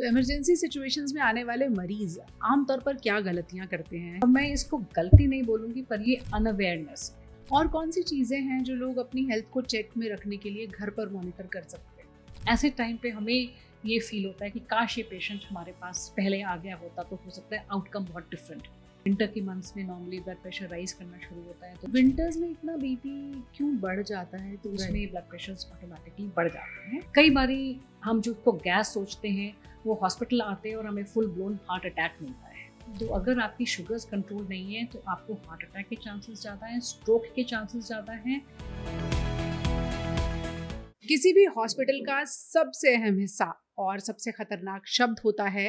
Emergency situations में आने वाले मरीज आमतौर पर क्या गलतियां करते हैं? और मैं इसको गलती नहीं बोलूँगी, पर ये अनअवेयरनेस है। और कौन सी चीजें हैं जो लोग अपनी हेल्थ को चेक में रखने के लिए घर पर मॉनिटर कर सकते हैं? ऐसे टाइम पे हमें ये फील होता है कि काश ये पेशेंट हमारे पास पहले आ गया होता तो हो सकता है आउटकम बहुत डिफरेंट। विंटर की मंथ्स में नॉर्मली ब्लड प्रेशर राइज करना शुरू होता है, तो विंटर्स में इतना बीपी क्यों बढ़ जाता है? तो उसमें ब्लड प्रेशर्स ऑटोमेटिकली बढ़ जाते हैं। कई बारी हम जो को गैस सोचते हैं वो हॉस्पिटल आते हैं और हमें फुल ब्लोन हार्ट अटैक मिलता है। तो अगर आपकी शुगर्स कंट्रोल नहीं है तो आपको हार्ट अटैक के चांसेस ज़्यादा हैं, स्ट्रोक के चांसेस ज़्यादा हैं। किसी भी हॉस्पिटल का सबसे अहम हिस्सा और सबसे खतरनाक शब्द होता है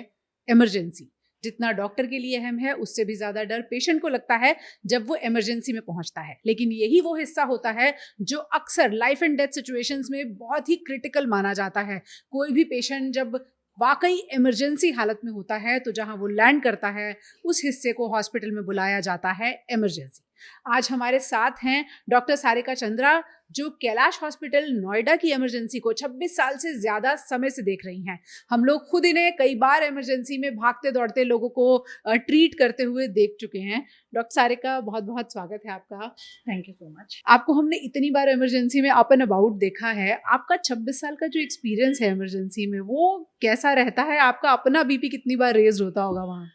इमरजेंसी। जितना डॉक्टर के लिए अहम है, उससे भी ज्यादा डर पेशेंट को लगता है जब वो इमरजेंसी में पहुंचता है। लेकिन यही वो हिस्सा होता है जो अक्सर लाइफ एंड डेथ सिचुएशंस में बहुत ही क्रिटिकल माना जाता है। कोई भी पेशेंट जब वाकई इमरजेंसी हालत में होता है तो जहां वो लैंड करता है उस हिस्से को हॉस्पिटल में बुलाया जाता है इमरजेंसी। आज हमारे साथ हैं डॉक्टर सारिका चंद्रा, जो कैलाश हॉस्पिटल नोएडा की इमरजेंसी को 26 साल से ज्यादा समय से देख रही हैं। हम लोग खुद इन्हें कई बार इमरजेंसी में भागते दौड़ते लोगों को ट्रीट करते हुए देख चुके हैं। डॉक्टर सारिका, बहुत बहुत स्वागत है आपका। Thank you so much. आपको हमने इतनी बार इमरजेंसी में अप एंड अबाउट देखा है। आपका 26 साल का जो एक्सपीरियंस है इमरजेंसी में, वो कैसा रहता है? आपका अपना बीपी कितनी बार रेज होता होगा वहाँ?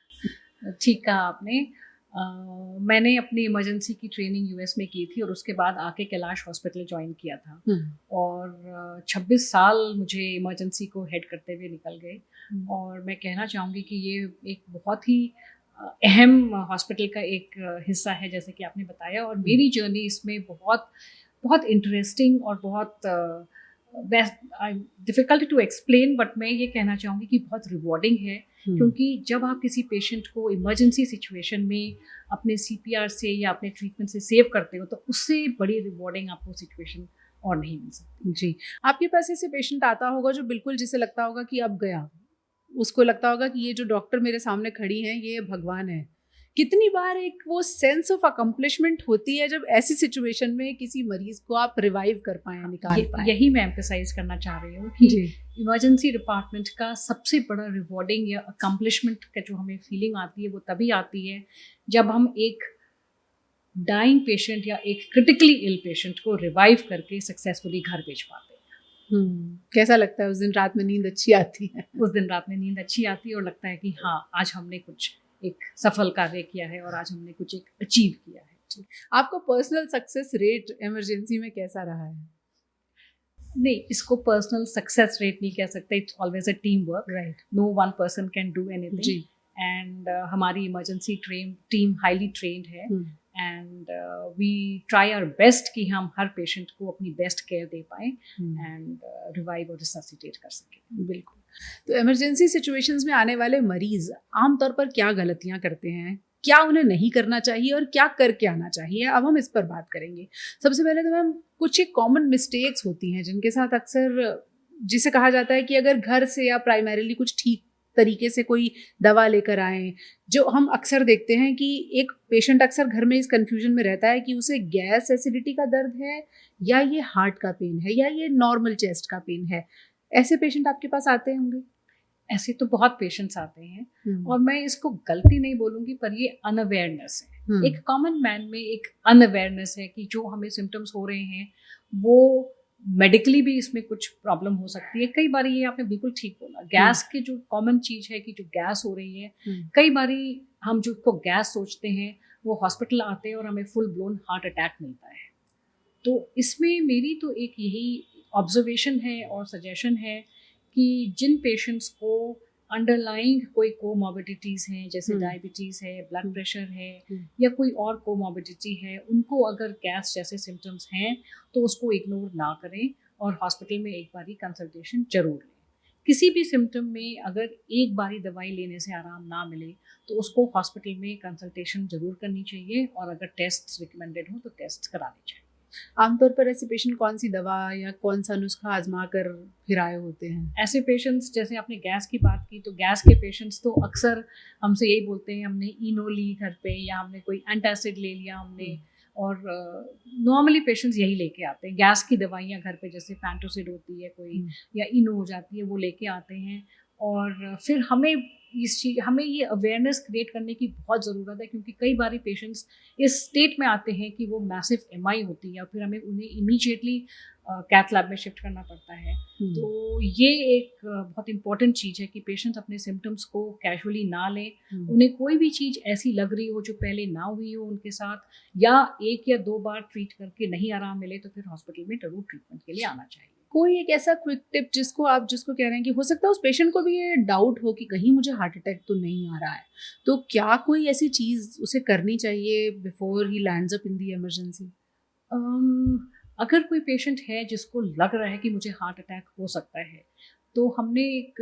ठीक कहा आपने। मैंने अपनी इमरजेंसी की ट्रेनिंग यूएस में की थी और उसके बाद आके कैलाश हॉस्पिटल ज्वाइन किया था। और 26 साल मुझे इमरजेंसी को हेड करते हुए निकल गए। और मैं कहना चाहूँगी कि ये एक बहुत ही अहम हॉस्पिटल का एक हिस्सा है, जैसे कि आपने बताया। और मेरी जर्नी इसमें बहुत बहुत इंटरेस्टिंग और बहुत डिफ़िकल्ट टू एक्सप्लेन, बट मैं ये कहना चाहूँगी कि बहुत रिवॉर्डिंग है। क्योंकि जब आप किसी पेशेंट को इमरजेंसी सिचुएशन में अपने सीपीआर से या अपने ट्रीटमेंट से सेव करते हो, तो उससे बड़ी रिवॉर्डिंग आपको सिचुएशन और नहीं मिल सकती। जी, आपके पास ऐसे पेशेंट आता होगा जो बिल्कुल जिसे लगता होगा कि अब गया, उसको लगता होगा कि ये जो डॉक्टर मेरे सामने खड़ी हैं ये भगवान है। कितनी बार एक वो सेंस ऑफ अकम्प्लिशमेंट होती है जब ऐसी सिचुएशन में किसी मरीज को आप रिवाइव कर पाए, निकाल पाए? यही मैं एम्फसाइज करना चाह रही हूँ कि इमरजेंसी डिपार्टमेंट का सबसे बड़ा रिवॉर्डिंग या अकम्प्लिशमेंट का जो हमें फीलिंग आती है वो तभी आती है जब हम एक डाइंग पेशेंट या एक क्रिटिकली इल पेशेंट को रिवाइव करके सक्सेसफुली घर भेज पाते हैं। कैसा लगता है? उस दिन रात में नींद अच्छी आती है? उस दिन रात में नींद अच्छी आती है और लगता है कि हाँ, आज हमने कुछ एक सफल कार्य किया है और आज हमने कुछ एक अचीव किया है। आपका पर्सनल सक्सेस रेट इमरजेंसी में कैसा रहा है? नहीं, इसको पर्सनल सक्सेस रेट नहीं कह सकते। It's always a team work. Right. No one person can do anything. And हमारी इमरजेंसी टीम हाईली ट्रेन्ड है। And we try our best कि हम हर पेशेंट को अपनी बेस्ट केयर दे पाएँ एंड रिवाइव और रिससिटेट कर सकें। बिल्कुल। तो इमरजेंसी सिचुएशंस में आने वाले मरीज आमतौर पर क्या गलतियां करते हैं? क्या उन्हें नहीं करना चाहिए और क्या करके आना चाहिए? अब हम इस पर बात करेंगे। सबसे पहले तो मैम, कुछ एक कॉमन मिस्टेक्स होती हैं जिनके साथ अक्सर, जिसे कहा जाता है कि अगर घर से या प्राइमरीली कुछ ठीक तरीके से कोई दवा लेकर आए, जो हम अक्सर देखते हैं कि एक पेशेंट अक्सर घर में इस कंफ्यूजन में रहता है कि उसे गैस एसिडिटी का दर्द है या ये हार्ट का पेन है या ये नॉर्मल चेस्ट का पेन है। ऐसे पेशेंट आपके पास आते होंगे? ऐसे तो बहुत पेशेंट्स आते हैं और मैं इसको गलती नहीं बोलूँगी, पर ये अनअवेयरनेस है। एक कॉमन मैन में एक अनअवेयरनेस है कि जो हमें सिम्टम्स हो रहे हैं वो मेडिकली भी इसमें कुछ प्रॉब्लम हो सकती है। कई बार ये आपने बिल्कुल ठीक बोला, गैस की जो कॉमन चीज़ है कि जो गैस हो रही है, कई बारी हम जो को गैस सोचते हैं वो हॉस्पिटल आते हैं और हमें फुल ब्लोन हार्ट अटैक मिलता है। तो इसमें मेरी तो एक यही ऑब्जर्वेशन है और सजेशन है कि जिन पेशेंट्स को अंडरलाइंग कोई कोमॉर्बिडिटीज़ हैं, जैसे डायबिटीज़ है, ब्लड प्रेशर है या कोई और कोमॉर्बिडिटी है, उनको अगर गैस जैसे सिम्टम्स हैं तो उसको इग्नोर ना करें और हॉस्पिटल में एक बारी कंसल्टेशन जरूर लें। किसी भी सिम्टम में अगर एक बारी दवाई लेने से आराम ना मिले तो उसको हॉस्पिटल में कंसल्टेशन जरूर करनी चाहिए और अगर टेस्ट रिकमेंडेड हो तो टेस्ट कराने चाहिए। आमतौर पर ऐसे पेशेंट कौन सी दवा या कौन सा नुस्खा आजमा कर फिर आए होते हैं? ऐसे पेशेंट्स, जैसे आपने गैस की बात की, तो गैस के पेशेंट्स तो अक्सर हमसे यही बोलते हैं हमने इनो ली घर पे या हमने कोई एंटासिड ले लिया हमने। और नॉर्मली पेशेंट्स यही लेके आते हैं। गैस की दवाइयाँ घर पे जैसे फैंटोसिड होती है कोई या इनो हो जाती है, वो लेके आते हैं और फिर हमें ये अवेयरनेस क्रिएट करने की बहुत ज़रूरत है, क्योंकि कई बार पेशेंट्स इस स्टेट में आते हैं कि वो मैसिव एमआई होती है, और फिर हमें उन्हें इमीडिएटली कैथ लैब में शिफ्ट करना पड़ता है। तो ये एक बहुत इंपॉर्टेंट चीज़ है कि पेशेंट्स अपने सिम्टम्स को कैजुअली ना लें। उन्हें कोई भी चीज़ ऐसी लग रही हो जो पहले ना हुई हो उनके साथ, या 1 या 2 बार ट्रीट करके नहीं आराम मिले, तो फिर हॉस्पिटल में ज़रूर ट्रीटमेंट के लिए आना चाहिए। कोई एक ऐसा क्विक टिप जिसको कह रहे हैं कि हो सकता है उस पेशेंट को भी ये डाउट हो कि कहीं मुझे हार्ट अटैक तो नहीं आ रहा है, तो क्या कोई ऐसी चीज़ उसे करनी चाहिए before he lands up in the emergency? अगर कोई पेशेंट है जिसको लग रहा है कि मुझे हार्ट अटैक हो सकता है, तो हमने एक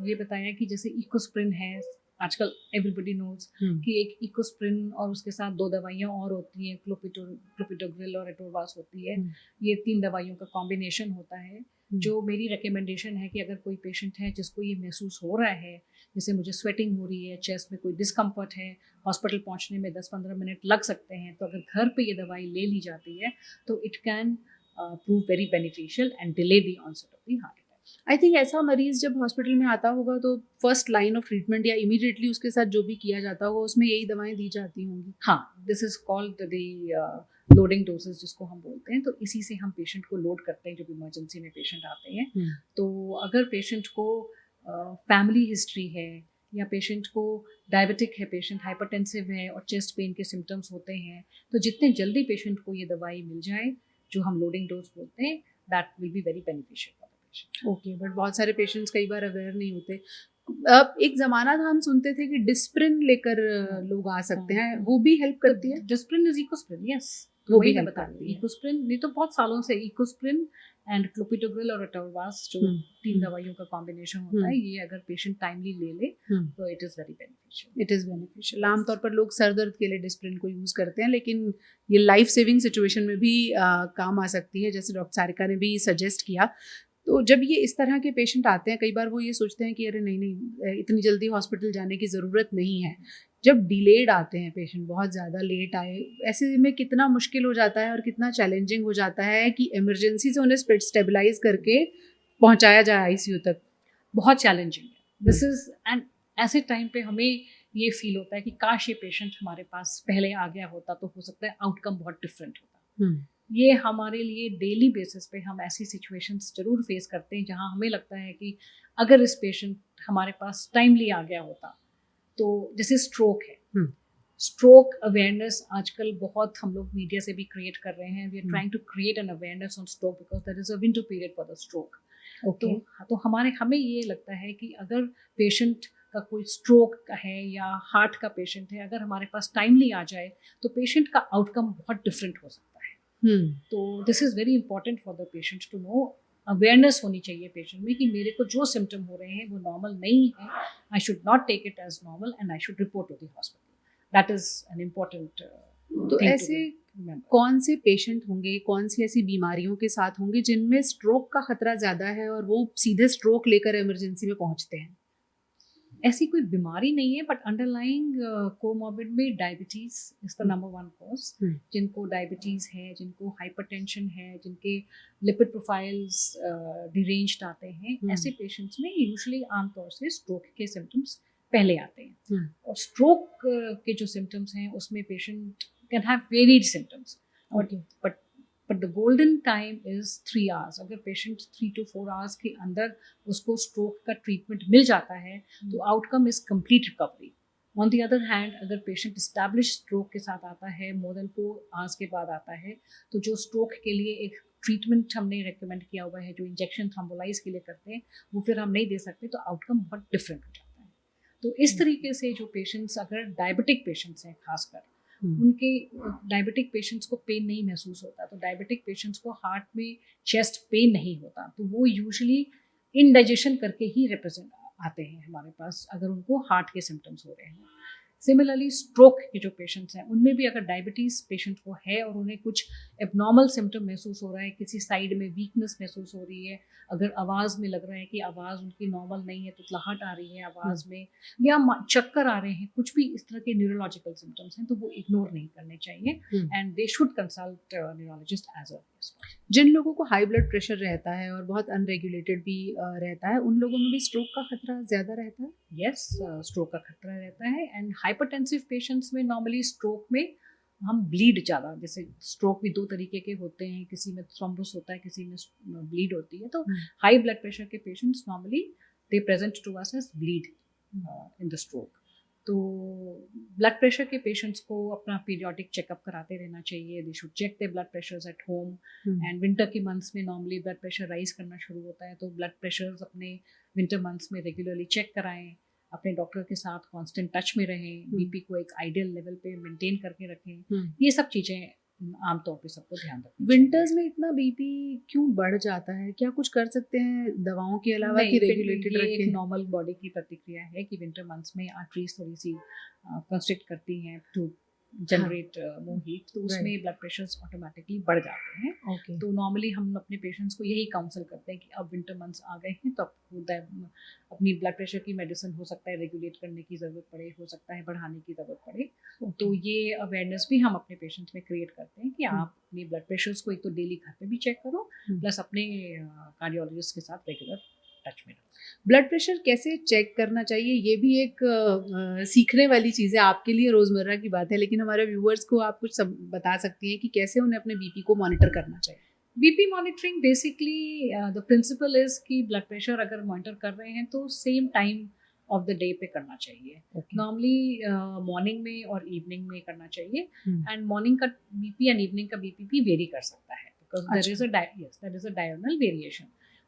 ये बताया कि जैसे इकोस्प्रिन है, आजकल एवरीबडी नोज कि एक इकोस्प्रिन और उसके साथ 2 दवाइयाँ और होती हैं, क्लोपिडोग्रिल और एटोरवास होती है। ये 3 दवाइयों का कॉम्बिनेशन होता है। जो मेरी रिकमेंडेशन है कि अगर कोई पेशेंट है जिसको ये महसूस हो रहा है, जैसे मुझे स्वेटिंग हो रही है, चेस्ट में कोई डिस्कम्फर्ट है, हॉस्पिटल पहुंचने में 10-15 मिनट लग सकते हैं, तो अगर घर पे ये दवाई ले ली जाती है तो it can prove very beneficial and delay the onset of the heart attack. I think ऐसा मरीज जब हॉस्पिटल में आता होगा तो फर्स्ट लाइन ऑफ ट्रीटमेंट या इमीडिएटली उसके साथ जो भी किया जाता होगा उसमें यही दवाएं दी जाती होंगी। हाँ, this is called the loading dosage जिसको हम बोलते हैं। तो इसी से हम पेशेंट को लोड करते हैं जब इमरजेंसी में पेशेंट आते हैं। तो अगर पेशेंट को फैमिली हिस्ट्री है, या पेशेंट को डायबिटिक है, पेशेंट हाइपरटेंसिव है और चेस्ट पेन के सिम्टम्स होते हैं, तो जितने जल्दी पेशेंट को ये दवाई मिल जाए जो हम लोडिंग डोज बोलते हैं, that will be very beneficial for the patient. Okay, but बहुत सारे पेशेंट्स कई बार अवेयर नहीं होते। एक जमाना था हम सुनते थे कि डिस्प्रिन लेकर लोग आ सकते हैं, वो भी हेल्प करती है? डिस्प्रिन इज इकोस्प्रिन, यस, वो वही भी मैं हेल्प बता करती रही हूँ। है। इकोस्प्रिन ये तो बहुत सालों से इकोस्प्रिन एंड क्लोपिडोग्रिल और एटोरवास जो 3 दवाइयों का कॉम्बिनेशन होता है, ये अगर पेशेंट टाइमली ले ले तो it is very beneficial. It is beneficial. आमतौर पर लोग सर दर्द के लिए डिस्प्रिन को यूज़ करते हैं, लेकिन ये लाइफ सेविंग सिचुएशन में भी काम आ सकती है, जैसे डॉक्टर सारिका ने भी सजेस्ट किया। तो जब ये इस तरह के पेशेंट आते हैं, कई बार वो ये सोचते हैं कि अरे नहीं इतनी जल्दी हॉस्पिटल जाने की ज़रूरत नहीं है। जब डिलेड आते हैं पेशेंट, बहुत ज़्यादा लेट आए, ऐसे में कितना मुश्किल हो जाता है और कितना चैलेंजिंग हो जाता है कि इमरजेंसी से उन्हें स्टेबलाइज करके पहुंचाया जाए आईसीयू तक। बहुत चैलेंजिंग है दिस इज, एंड ऐसे टाइम पे हमें ये फील होता है कि काश ये पेशेंट हमारे पास पहले आ गया होता तो हो सकता है आउटकम बहुत डिफरेंट होता। ये हमारे लिए डेली बेसिस पे हम ऐसी सिचुएशंस जरूर फेस करते हैं जहां हमें लगता है कि अगर इस पेशेंट हमारे पास टाइमली आ गया होता, तो जैसे स्ट्रोक है, स्ट्रोक अवेयरनेस आजकल बहुत हम लोग मीडिया से भी क्रिएट कर रहे हैं। We are trying to create an awareness on stroke because there is a window period for the stroke. तो हमें ये लगता है कि अगर पेशेंट का कोई स्ट्रोक का है या हार्ट का पेशेंट है, अगर हमारे पास टाइमली आ जाए तो पेशेंट का आउटकम बहुत डिफरेंट हो सकता है। तो this is very important for the patient to know. Awareness होनी चाहिए पेशेंट में कि मेरे को जो सिम्टम हो रहे हैं वो नॉर्मल नहीं है, I should not take it as normal and I should report to the hospital. That is an important. तो ऐसे कौन से पेशेंट होंगे, कौन सी ऐसी बीमारियों के साथ होंगे जिनमें स्ट्रोक का खतरा ज़्यादा है और वो सीधे स्ट्रोक लेकर इमरजेंसी में पहुंचते हैं? ऐसी कोई बीमारी नहीं है, बट अंडरलाइंग कोमॉर्बिड में diabetes is the number 1 cause. जिनको डायबिटीज है, जिनको हाइपरटेंशन है, जिनके लिपिड प्रोफाइल्स डिरेंज्ड आते हैं, ऐसे पेशेंट्स में यूजुअली आमतौर से स्ट्रोक के सिम्टम्स पहले आते हैं। और स्ट्रोक के जो सिम्टम्स हैं उसमें patient can have varied symptoms, but the golden time is 3 hours. अगर पेशेंट 3 to 4 आवर्स के अंदर उसको स्ट्रोक का ट्रीटमेंट मिल जाता है तो outcome is complete recovery. On the other hand, अगर पेशेंट स्टैब्लिश स्ट्रोक के साथ आता है, मोर देन 4 आवर्स के बाद आता है, तो जो स्ट्रोक के लिए एक ट्रीटमेंट हमने रेकमेंड किया हुआ है, जो इंजेक्शन थ्रोम्बोलाइज के लिए करते हैं, वो फिर हम नहीं दे सकते, तो आउटकम बहुत डिफरेंट हो जाता है। तो इस तरीके से जो पेशेंट्स, अगर डायबिटिक पेशेंट्स हैं खासकर, उनके डायबिटिक पेशेंट्स को पेन नहीं महसूस होता, तो डायबिटिक पेशेंट्स को हार्ट में चेस्ट पेन नहीं होता, तो वो यूजुअली इनडाइजेशन करके ही रिप्रेजेंट आते हैं हमारे पास, अगर उनको हार्ट के सिम्टम्स हो रहे हैं। सिमिलरली स्ट्रोक के जो पेशेंट्स हैं उनमें भी अगर डायबिटीज़ पेशेंट को है और उन्हें कुछ एबनॉर्मल सिम्टम महसूस हो रहा है, किसी साइड में वीकनेस महसूस हो रही है, अगर आवाज़ में लग रहा है कि आवाज़ उनकी नॉर्मल नहीं है, तुतलाहट आ रही है आवाज़ में, या चक्कर आ रहे हैं, कुछ भी इस तरह के न्यूरोलॉजिकल सिम्टम्स हैं, तो वो इग्नोर नहीं करने चाहिए and they should consult neurologist as a जिन लोगों को हाई ब्लड प्रेशर रहता है और बहुत अनरेगुलेटेड भी रहता है, उन लोगों में भी स्ट्रोक का खतरा ज़्यादा रहता है? यस, स्ट्रोक का खतरा रहता है। एंड हाइपरटेंसिव पेशेंट्स में नॉर्मली स्ट्रोक में हम ब्लीड ज़्यादा, जैसे स्ट्रोक भी 2 तरीके के होते हैं, किसी में थ्रोम्बस होता है, किसी में ब्लीड होती है। तो हाई ब्लड प्रेशर के patients normally they present to us as bleed in the stroke. तो ब्लड प्रेशर के पेशेंट्स को अपना पीरियोडिक चेकअप कराते रहना चाहिए। They should check their blood pressures at home. And winter के मंथ्स में नॉर्मली ब्लड प्रेशर राइज करना शुरू होता है, तो ब्लड प्रेशर्स अपने विंटर मंथ्स में रेगुलरली चेक कराएं, अपने डॉक्टर के साथ कांस्टेंट टच में रहें, बीपी को एक आइडियल लेवल पे मेंटेन करके रखें। ये सब चीज़ें आमतौर पे सबको ध्यान रखना। विंटर्स में इतना बीपी क्यों बढ़ जाता है? क्या कुछ कर सकते हैं दवाओं के अलावा कि रेगुलेटेड रखें? एक नॉर्मल बॉडी की प्रतिक्रिया है कि विंटर मंथ्स में आर्टरीज थोड़ी सी कंस्ट्रिक्ट करती हैं टू जनरेट मोर हीट, तो उसमें ब्लड प्रेशर्स ऑटोमेटिकली बढ़ जाते हैं। तो नॉर्मली हम अपने पेशेंट्स को यही काउंसल करते हैं कि अब विंटर मंथ्स आ गए हैं तो अब अपनी ब्लड प्रेशर की मेडिसिन हो सकता है रेगुलेट करने की ज़रूरत पड़े, हो सकता है बढ़ाने की ज़रूरत पड़े। तो ये अवेयरनेस भी हम अपने पेशेंट्स में क्रिएट करते हैं कि आप अपनी ब्लड प्रेशर्स को एक तो डेली घर पे भी चेक करो, प्लस अपने कार्डियोलॉजिस्ट के साथ रेगुलर टच में रहो। ब्लड प्रेशर कैसे चेक करना चाहिए, ये भी एक सीखने वाली चीज़ है आपके लिए, रोज़मर्रा की बात है, लेकिन हमारे व्यूअर्स को आप कुछ सब बता सकती हैं कि कैसे उन्हें अपने बीपी को मॉनिटर करना चाहिए? BP monitoring basically the principle is कि ब्लड प्रेशर अगर मॉनिटर कर रहे हैं तो same time of the day पे करना चाहिए। नॉर्मली मॉर्निंग में और इवनिंग में करना चाहिए। एंड मॉर्निंग का बीपी एंड इवनिंग का बीपी भी वेरी कर सकता है, because there is a diagonal variation.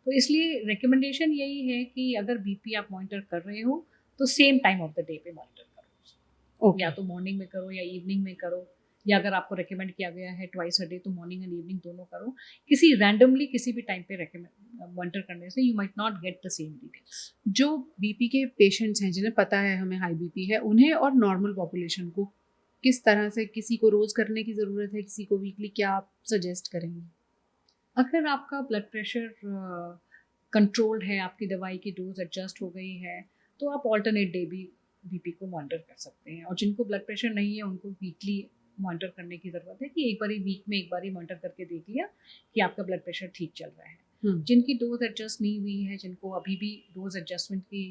तो इसलिए रिकमेंडेशन यही है कि अगर बीपी आप मॉनिटर कर रहे हो तो same time of the day पे मॉनिटर करो। या तो मॉर्निंग में करो या इवनिंग में करो, या अगर आपको रेकमेंड किया गया है ट्वाइस अ डे तो मॉर्निंग एंड इवनिंग दोनों करो। किसी रैंडमली किसी भी टाइम पे मॉनिटर करने से you might not get the same readings. जो बीपी के पेशेंट्स हैं जिन्हें पता है हमें हाई बीपी है, उन्हें और नॉर्मल पॉपुलेशन को किस तरह से, किसी को रोज़ करने की ज़रूरत है, किसी को वीकली, क्या आप सजेस्ट करेंगे? अगर आपका ब्लड प्रेशर कंट्रोल्ड है, आपकी दवाई की डोज एडजस्ट हो गई है, तो आप ऑल्टरनेट डे भी बीपी को मॉनिटर कर सकते हैं। और जिनको ब्लड प्रेशर नहीं है उनको वीकली मॉनिटर करने की ज़रूरत है कि एक बारी वीक में एक बारी मॉनिटर करके देख लिया कि आपका ब्लड प्रेशर ठीक चल रहा है। जिनकी डोज एडजस्ट नहीं हुई है, जिनको अभी भी डोज एडजस्टमेंट की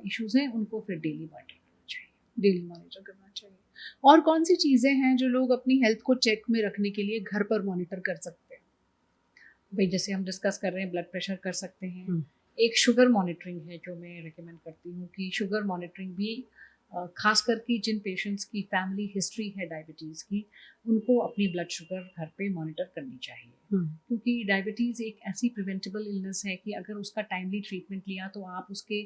इश्यूज़ हैं, उनको फिर डेली मॉनिटर करना चाहिए। डेली मॉनिटर करना चाहिए। और कौन सी चीज़ें हैं जो लोग अपनी हेल्थ को चेक में रखने के लिए घर पर मॉनिटर कर सकते हैं? भाई जैसे हम डिस्कस कर रहे हैं, ब्लड प्रेशर कर सकते हैं। एक शुगर मॉनिटरिंग है जो मैं रिकमेंड करती हूँ कि शुगर मॉनिटरिंग भी खास करके जिन पेशेंट्स की फैमिली हिस्ट्री है डायबिटीज़ की, उनको अपनी ब्लड शुगर घर पे मॉनिटर करनी चाहिए। क्योंकि डायबिटीज़ एक ऐसी प्रिवेंटेबल इलनेस है कि अगर उसका टाइमली ट्रीटमेंट लिया तो आप उसके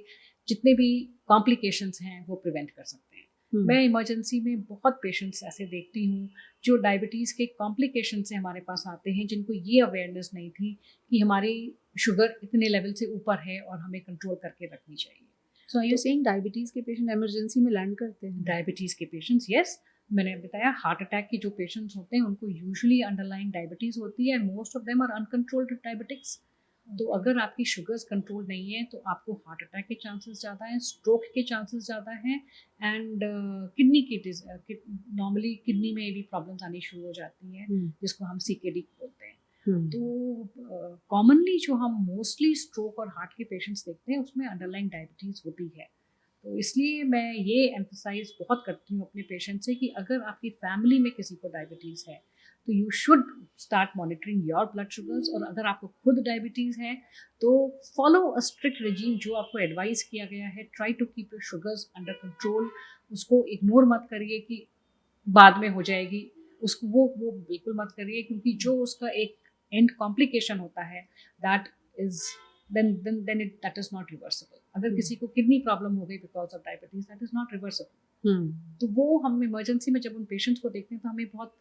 जितने भी कॉम्प्लिकेशंस हैं वो प्रिवेंट कर सकते हैं। मैं इमरजेंसी में बहुत पेशेंट्स ऐसे देखती हूँ जो डायबिटीज़ के कॉम्प्लिकेशन से हमारे पास आते हैं, जिनको ये अवेयरनेस नहीं थी कि हमारी शुगर इतने लेवल से ऊपर है और हमें कंट्रोल करके रखनी चाहिए। सो आर यू सेइंग डायबिटीज़ के पेशेंट इमरजेंसी में लैंड करते हैं? डायबिटीज़ के पेशेंट्स, यस, मैंने बताया हार्ट अटैक के जो पेशेंट्स होते हैं उनको यूजुअली अंडरलाइंग डायबिटीज़ होती है। Most of them are uncontrolled diabetics. तो अगर आपकी शुगर्स कंट्रोल नहीं है तो आपको हार्ट अटैक के चांसेस ज़्यादा हैं, स्ट्रोक के चांसेस ज़्यादा हैं, एंड किडनी की नॉर्मली किडनी में भी प्रॉब्लम्स आनी शुरू हो जाती हैं, जिसको हम CKD बोलते हैं। तो कॉमनली जो हम मोस्टली स्ट्रोक और हार्ट के पेशेंट्स देखते हैं उसमें अंडरलाइंग डायबिटीज़ होती है। तो इसलिए मैं ये एम्फसाइज बहुत करती हूँ अपने पेशेंट से कि अगर आपकी फैमिली में किसी को डायबिटीज़ है तो you should start monitoring your blood sugars. और अगर आपको खुद डायबिटीज़ है तो फॉलो अ स्ट्रिक्ट रेजीम जो आपको एडवाइस किया गया है। Try to keep your sugars under control. उसको इग्नोर मत करिए कि बाद में हो जाएगी, उसको वो बिल्कुल मत करिए, क्योंकि जो उसका एक एंड कॉम्प्लिकेशन होता है that is that is not reversible. अगर किसी को किडनी प्रॉब्लम हो गई because of diabetes, that is not reversible. तो वो हम इमरजेंसी में जब उन पेशेंट्स को देखते हैं तो हमें बहुत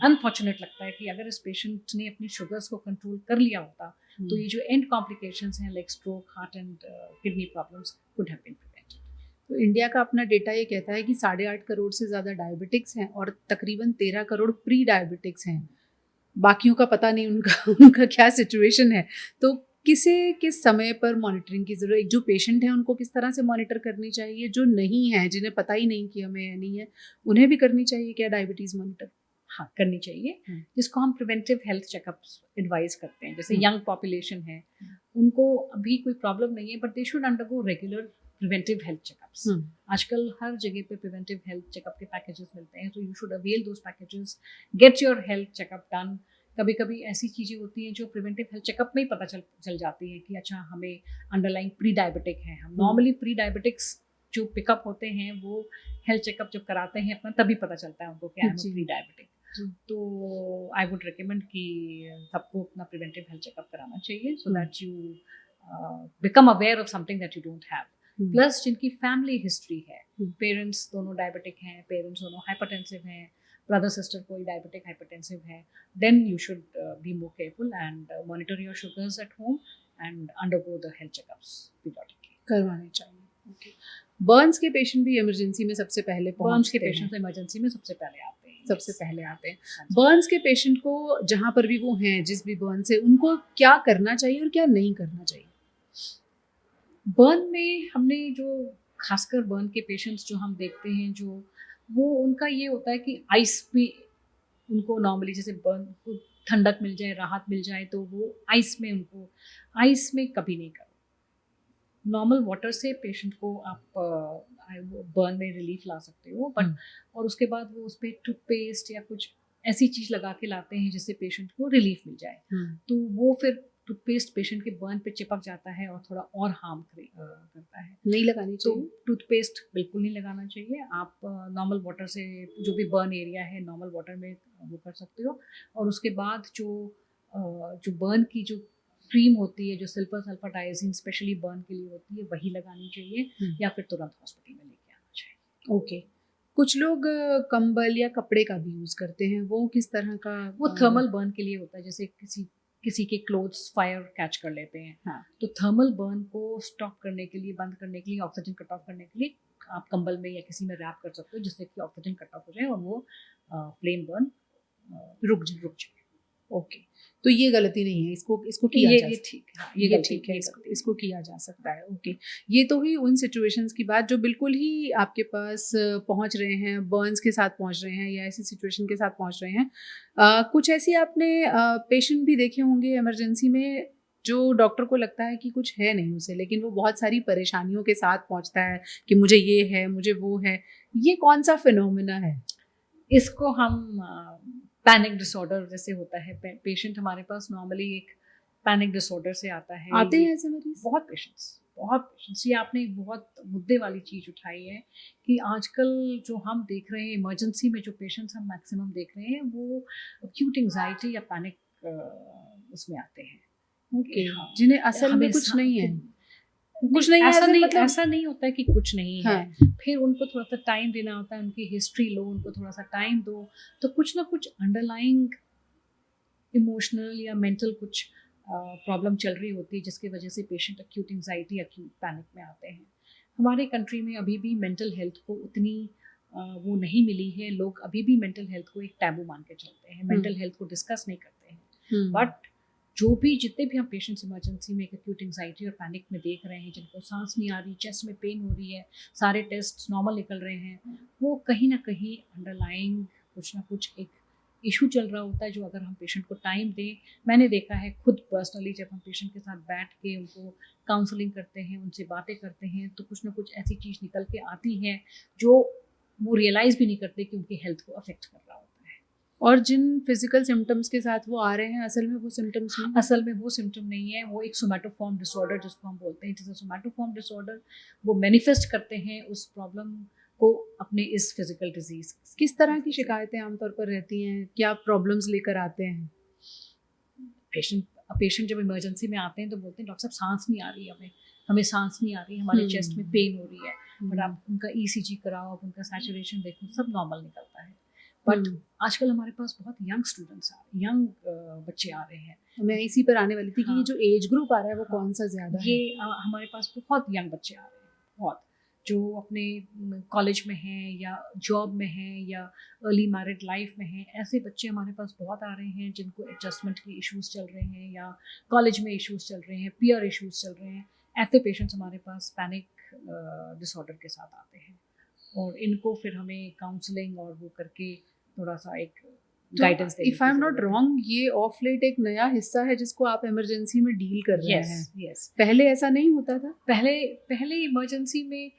अनफॉर्चुनेट लगता है कि अगर इस पेशेंट ने अपनी शुगर्स को कंट्रोल कर लिया होता तो ये जो एंड कॉम्प्लिकेशंस हैं like stroke, heart and kidney problems could have been prevented. तो इंडिया का अपना डेटा ये कहता है कि 8.5 करोड़ से ज़्यादा डायबिटिक्स हैं और तकरीबन 13 करोड़ प्री डायबिटिक्स हैं। बाकियों का पता नहीं उनका क्या सिचुएशन है। तो किस समय पर मॉनिटरिंग की ज़रूरत, जो पेशेंट हैं उनको किस तरह से मॉनिटर करनी चाहिए, जो नहीं है, जिन्हें पता ही नहीं कि हमें नहीं है, उन्हें भी करनी चाहिए क्या डायबिटीज़ मॉनिटर? हाँ करनी चाहिए, जिसको हम प्रिवेंटिव हेल्थ चेकअप्स एडवाइस करते हैं। जैसे यंग पॉपुलेशन है, उनको अभी कोई प्रॉब्लम नहीं है, but they should undergo regular preventive health checkups. आजकल हर जगह पे प्रिवेंटिव हेल्थ चेकअप के पैकेजेस मिलते हैं, तो you should avail those packages, get your health checkup done. कभी कभी ऐसी चीज़ें होती हैं जो प्रिवेंटिव हेल्थ चेकअप में ही पता चल जाती है कि अच्छा हमें अंडरलाइंग प्री डायबिटिक है। हम नॉर्मली प्री डायबिटिक्स जो पिकअप होते हैं वो हेल्थ चेकअप जब कराते हैं अपना, तभी पता चलता है उनको कि आई एम प्री डायबिटिक। तो आई वुड रिकमेंड कि सबको अपना प्रिवेंटिव हेल्थ चेकअप कराना चाहिए, so that you become aware of something that you don't have. Plus जिनकी फैमिली हिस्ट्री है, पेरेंट्स दोनों डायबिटिक हैं, पेरेंट्स दोनों हाइपरटेंसिव हैं, ब्रदर सिस्टर कोई डायबिटिक हाइपरटेंसिव है, then you should be more careful and monitor your sugars at home and undergo the health checkups periodically. करवाने चाहिए। ओके। बर्न्स के पेशेंट भी इमरजेंसी में सबसे पहले बर्न्स के पेशेंट्स इमरजेंसी में सबसे पहले आते हैं। सबसे पहले आते हैं बर्न्स के पेशेंट को, जहाँ पर भी वो हैं, जिस भी बर्न से, उनको क्या करना चाहिए और क्या नहीं करना चाहिए? बर्न में हमने जो खासकर बर्न के पेशेंट्स जो हम देखते हैं, जो वो उनका ये होता है कि आइस भी उनको नॉर्मली, जैसे बर्न को ठंडक मिल जाए, राहत मिल जाए, तो वो आइस में कभी नहीं करो। नॉर्मल वाटर से पेशेंट को आप बर्न में रिलीफ ला सकते हो, बट और उसके बाद वो उस पर टूथपेस्ट या कुछ ऐसी चीज़ लगा के लाते हैं जिससे पेशेंट को रिलीफ मिल जाए। तो वो फिर टूथपेस्ट पेशेंट के बर्न पे चिपक जाता है और थोड़ा और हार्म करता है। नहीं लगानी चाहिए। तो टूथपेस्ट बिल्कुल नहीं लगाना चाहिए। आप नॉर्मल वाटर से जो भी बर्न एरिया है नॉर्मल वाटर में वो कर सकते हो, और उसके बाद जो बर्न की जो क्रीम होती है, जो silver sulphur Digene specially burn के लिए होती है, वही लगानी चाहिए, या फिर तुरंत हॉस्पिटल में लेके आना चाहिए। ओके। कुछ लोग कंबल या कपड़े का भी यूज़ करते हैं, वो किस तरह का? वो थर्मल बर्न के लिए होता है, जैसे किसी के क्लोथ्स फायर कैच कर लेते हैं। हाँ। तो थर्मल बर्न को स्टॉप करने के लिए, बंद करने के लिए, ऑक्सीजन कट ऑफ करने के लिए आप कंबल में या किसी में रैप कर सकते हो, जिससे कि ऑक्सीजन कट ऑफ हो जाए और वो फ्लेम बर्न रुक जाए। ओके। तो ये गलती नहीं है, इसको किया जा सकता है। ये ठीक है, ये ठीक है, इसको किया जा सकता है। ओके। ये तो ही उन सिचुएशंस की बात जो बिल्कुल ही आपके पास पहुंच रहे हैं, बर्न्स के साथ पहुंच रहे हैं या ऐसी सिचुएशन के साथ पहुंच रहे हैं। कुछ ऐसी आपने पेशेंट भी देखे होंगे इमरजेंसी में जो डॉक्टर को लगता है कि कुछ है नहीं उसे, लेकिन वो बहुत सारी परेशानियों के साथ पहुंचता है कि मुझे ये है, मुझे वो है। ये कौन सा फिनोमिना है? इसको हम पैनिक डिसऑर्डर जैसे होता है। पेशेंट हमारे पास नॉर्मली एक पैनिक डिसऑर्डर से आता है। आते हैं ऐसे मरीज? बहुत पेशेंट्स। ये आपने एक बहुत मुद्दे वाली चीज़ उठाई है कि आजकल जो हम देख रहे हैं इमरजेंसी में, जो पेशेंट्स हम मैक्सिमम देख रहे हैं, वो एक्यूट एंजाइटी या पैनिक उसमें आते हैं। ओके। जिन्हें असल में कुछ नहीं है। कुछ नहीं, ऐसा नहीं होता है कि कुछ नहीं है। फिर उनको थोड़ा सा टाइम देना होता है, उनकी हिस्ट्री लो, उनको थोड़ा सा टाइम दो, तो कुछ ना कुछ अंडरलाइंग इमोशनल या मेंटल कुछ प्रॉब्लम चल रही होती है, जिसकी वजह से patient acute anxiety, acute panic में आते हैं। हमारे कंट्री में अभी भी मेंटल हेल्थ को उतनी वो नहीं मिली है। लोग अभी भी मेंटल हेल्थ को एक टैबू मान के चलते हैं, मेंटल हेल्थ को डिस्कस नहीं करते हैं। बट जितने भी हम पेशेंट्स इमरजेंसी में एक्यूट एंजाइटी और पैनिक में देख रहे हैं, जिनको सांस नहीं आ रही, चेस्ट में पेन हो रही है, सारे टेस्ट नॉर्मल निकल रहे हैं, वो कहीं ना कहीं अंडरलाइंग कुछ ना कुछ एक इशू चल रहा होता है, जो अगर हम पेशेंट को टाइम दें। मैंने देखा है खुद पर्सनली, जब हम पेशेंट के साथ बैठ के उनको काउंसलिंग करते हैं, उनसे बातें करते हैं, तो कुछ ना कुछ ऐसी चीज़ निकल के आती है जो वो रियलाइज़ भी नहीं करते कि उनकी हेल्थ को अफेक्ट कर रहा होता है। और जिन फिजिकल सिम्टम्स के साथ वो आ रहे हैं, असल में वो सिम्टम नहीं है। वो एक सोमैटोफॉर्म डिसऑर्डर जिसको हम बोलते हैं, it is a somatoform disorder. वो मैनिफेस्ट करते हैं उस प्रॉब्लम को अपने इस फिजिकल डिजीज। किस तरह की शिकायतें आमतौर पर रहती हैं? क्या प्रॉब्लम्स लेकर आते हैं पेशेंट? जब इमरजेंसी में आते हैं तो बोलते हैं डॉक्टर साहब सांस नहीं आ रही, हमें सांस नहीं आ रही, हमारे चेस्ट में पेन हो रही है। बट आप उनका ECG कराओ, आप उनका सैचुरेशन देखो, सब नॉर्मल निकलता है। बट आजकल हमारे पास बहुत यंग स्टूडेंट्स बच्चे आ रहे हैं। मैं इसी पर आने वाली थी कि ये जो एज ग्रुप आ रहा है वो कौन सा ज़्यादा है? ये हमारे पास बहुत यंग बच्चे आ रहे हैं, बहुत, जो अपने कॉलेज में हैं या जॉब में हैं या अर्ली मैरिड लाइफ में हैं। ऐसे बच्चे हमारे पास बहुत आ रहे हैं जिनको एडजस्टमेंट के इश्यूज चल रहे हैं या कॉलेज में इश्यूज चल रहे हैं, पीयर इश्यूज चल रहे हैं। ऐसे पेशेंट्स हमारे पास पैनिक डिसऑर्डर के साथ आते हैं, और इनको फिर हमें काउंसलिंग और वो करके थोड़ा सा एक गाइडेंस देने if I am not wrong, ये ऑफ लेट एक नया हिस्सा है जिसको आप इमरजेंसी में डील कर रहे हैं। यस, पहले ऐसा नहीं होता था। पहले इमरजेंसी में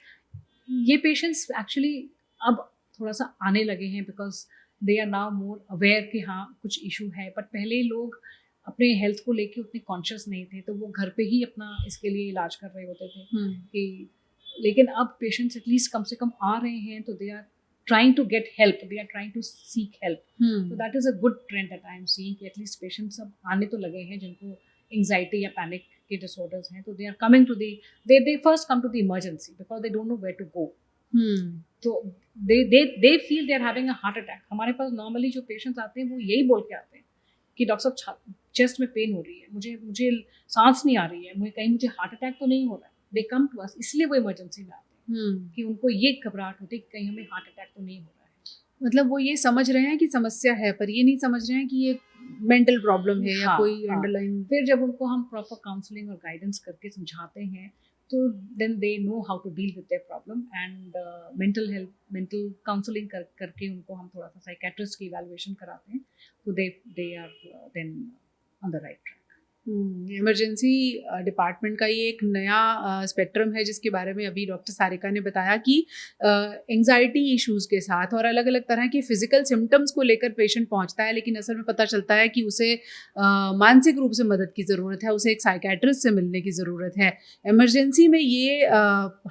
ये पेशेंट्स एक्चुअली अब थोड़ा सा आने लगे हैं, because they are now more aware कि हाँ कुछ इशू है, बट पहले लोग अपने हेल्थ को लेके उतने कॉन्शियस नहीं थे, तो वो घर पे ही अपना इसके लिए इलाज कर रहे होते थे कि, लेकिन अब पेशेंट्स एटलीस्ट कम से कम आ रहे हैं, तो they are trying to get help, they are trying to seek help. So that is a good trend that I am seeing कि at least patients अब आने तो लगे हैं जिनको anxiety या panic के disorders हैं, तो they are coming to they first come to the emergency because they don't know where to go. तो they feel they are having a heart attack. हमारे पास normally जो patients आते हैं वो यही बोल के आते हैं कि डॉक्टर साहब चेस्ट में पेन हो रही है, मुझे सांस नहीं आ रही है, कहीं मुझे हार्ट अटैक तो नहीं हो रहा है। They come to us, इसलिए वो इमरजेंसी में आते हैं कि उनको ये घबराहट होती है कि कहीं हमें हार्ट अटैक तो नहीं हो रहा है। मतलब वो ये समझ रहे हैं कि समस्या है, पर ये नहीं समझ रहे हैं कि ये मेंटल प्रॉब्लम है या कोई अंडरलाइन। फिर जब उनको हम प्रॉपर काउंसलिंग और गाइडेंस करके समझाते हैं, तो then they know how to deal with their problem, and mental counselling करके उनको हम थोड़ा सा साइकेट्रिस्ट की इवैल्यूएशन कराते हैं, तो they are then on the right track. Emergency department का ये एक नया स्पेक्ट्रम है जिसके बारे में अभी डॉक्टर सारिका ने बताया कि एंजाइटी इश्यूज़ के साथ और अलग अलग तरह के फिजिकल सिम्टम्स को लेकर पेशेंट पहुंचता है, लेकिन असल में पता चलता है कि उसे मानसिक रूप से मदद की ज़रूरत है, उसे एक साइकेट्रिस्ट से मिलने की ज़रूरत है। इमरजेंसी में ये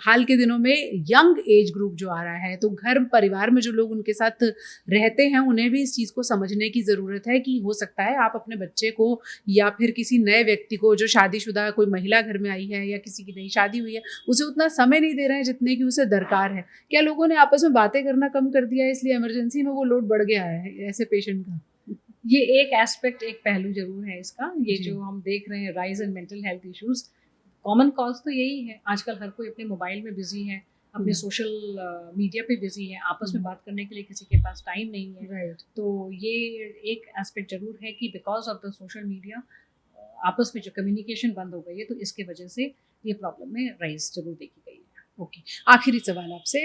हाल के दिनों में यंग एज ग्रुप जो आ रहा है, तो घर परिवार में जो लोग उनके साथ रहते हैं उन्हें भी इस चीज़ को समझने की ज़रूरत है कि हो सकता है आप अपने बच्चे को या फिर किसी नए व्यक्ति को, जो शादीशुदा कोई महिला घर में आई है या किसी की नई शादी हुई है, उसे उतना समय नहीं दे रहे हैं जितने की उसे दरकार है। क्या लोगों ने आपस में बातें करना कम कर दिया है, इसलिए इमरजेंसी में वो लोड बढ़ गया है ऐसे पेशेंट का? ये एक एस्पेक्ट, एक पहलू जरूर है इसका। ये जो हम देख रहे हैं rise in mental health issues, common cause तो यही है। आजकल हर कोई अपने मोबाइल में बिजी है, अपने सोशल मीडिया पे बिजी है, आपस में बात करने के लिए किसी के पास टाइम नहीं है। तो ये एक एस्पेक्ट जरूर है कि because of the social media आपस में जो कम्युनिकेशन बंद हो गई है, तो इसके वजह से ये प्रॉब्लम में राइज जरूर देखी गई है। ओके, आखिरी सवाल आपसे।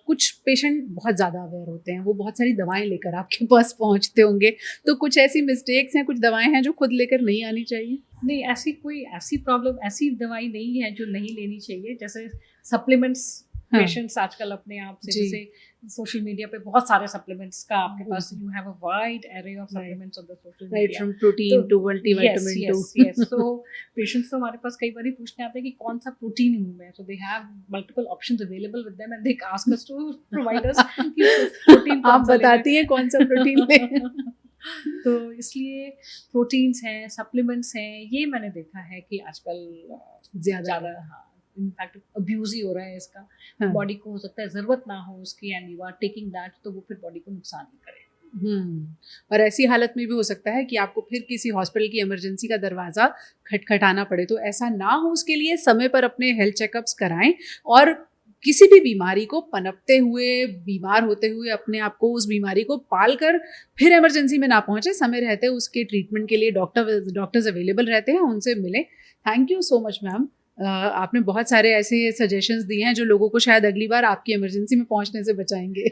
कुछ पेशेंट बहुत ज़्यादा अवेयर होते हैं, वो बहुत सारी दवाएं लेकर आपके पास पहुंचते होंगे, तो कुछ ऐसी मिस्टेक्स हैं, कुछ दवाएं हैं जो खुद लेकर नहीं आनी चाहिए? नहीं, ऐसी प्रॉब्लम, ऐसी दवाई नहीं है जो नहीं लेनी चाहिए। जैसे सप्लीमेंट्स, पेशेंट्स आजकल अपने आप से, जैसे सोशल मीडिया पे बहुत सारे सप्लीमेंट्स का आपके पास, you have a wide array of supplements on the social media, right, from protein to multivitamin to. Yes, तो पेशेंट्स तो हमारे पास कई बार पूछने आते हैं कि कौन सा प्रोटीन लूं मैं, so they have multiple options available with them and they ask us to provide us protein. आप बताती हैं कौन सा प्रोटीन लें। तो इसलिए प्रोटीन्स हैं, सप्लीमेंट्स हैं, ये मैंने देखा है कि आजकल ज़्यादा इनफैक्ट अब्यूज ही हो रहा है इसका। बॉडी को हो सकता है ज़रूरत ना हो उसकी, and you are taking that, तो वो फिर बॉडी को नुकसान ही करे। और ऐसी हालत में भी हो सकता है कि आपको फिर किसी हॉस्पिटल की इमरजेंसी का दरवाज़ा खटखटाना पड़े, तो ऐसा ना हो उसके लिए समय पर अपने हेल्थ चेकअप्स कराएं, और किसी भी बीमारी को पनपते हुए, बीमार होते हुए अपने आप को उस बीमारी को पाल कर फिर इमरजेंसी में ना पहुंचे। समय रहते उसके ट्रीटमेंट के लिए डॉक्टर्स अवेलेबल रहते हैं, उनसे मिलें। Thank you so much ma'am, आपने बहुत सारे ऐसे सजेशंस दिए हैं जो लोगों को शायद अगली बार आपकी इमरजेंसी में पहुंचने से बचाएंगे।